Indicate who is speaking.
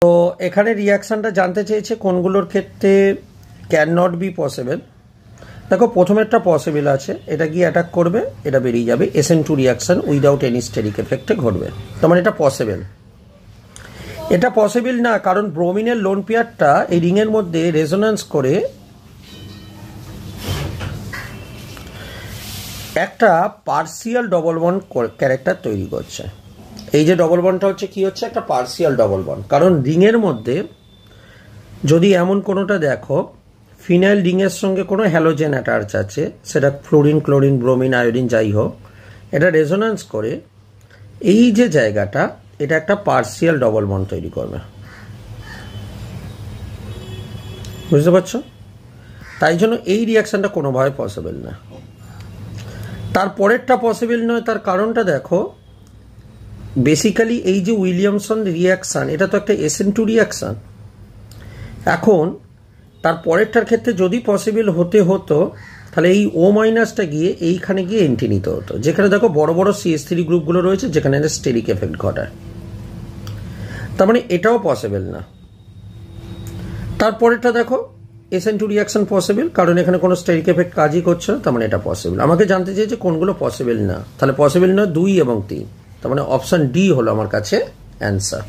Speaker 1: তো এখানে রিয়াকশানটা জানতে চেয়েছে কোনগুলোর ক্ষেত্রে ক্যান নট বি পসিবল। দেখো প্রথমেরটা পসিবল আছে, এটা গিয়ে অ্যাটাক করবে, এটা বেরিয়ে যাবে, SN2 reaction without any steric এফেক্টে ঘটবে, তার মানে এটা পসিবল। এটা পসিবল না, কারণ ব্রোমিনের লোন পেয়ারটা এই রিংয়ের মধ্যে রেজোন্যান্স করে একটা পার্সিয়াল ডবল বন্ড ক্যারেক্টার তৈরি করছে। এই যে ডবল বন্ডটা হচ্ছে কি হচ্ছে, একটা পার্সিয়াল ডবল বন্ড। কারণ রিংয়ের মধ্যে যদি এমন কোনোটা দেখো ফিনাইল রিংয়ের সঙ্গে কোনো হ্যালোজেন অ্যাটাচ আছে, সেটা ফ্লোরিন, ক্লোরিন, ব্রোমিন, আয়োডিন যাই হোক, এটা রেজোন্যান্স করে এই যে জায়গাটা, এটা একটা পার্সিয়াল ডবল বন্ড তৈরি করবে। বুঝতে পারছো? তাই জন্য এই রিয়াকশানটা কোনোভাবে পসিবল না। তারপরেরটা পসিবল নয়, তার কারণটা দেখো, বেসিক্যালি এই যে উইলিয়ামসন রিয়াকশান, এটা তো একটা SN2 রিয়াকশান। এখন তার পরেরটার ক্ষেত্রে যদি পসিবল হতে হতো, তাহলে এই O মাইনাসটা গিয়ে এইখানে গিয়ে এন্ট্রি নিতে হতো, যেখানে দেখো বড় বড় CH3 গ্রুপগুলো রয়েছে, যেখানে স্টেরিক এফেক্ট ঘটায়। তার মানে এটাও পসিবল না। তারপরেরটা দেখো SN2 রিয়াকশন পসিবল, কারণ এখানে কোনো স্টেরিক এফেক্ট কাজই করছে না, তার মানে এটা পসিবল। আমাকে জানতে চেয়েছে কোনগুলো পসিবল না, তাহলে পসিবল না 2 এবং 3, তার মানে অপশন ডি হলো আমার কাছে অ্যান্সার।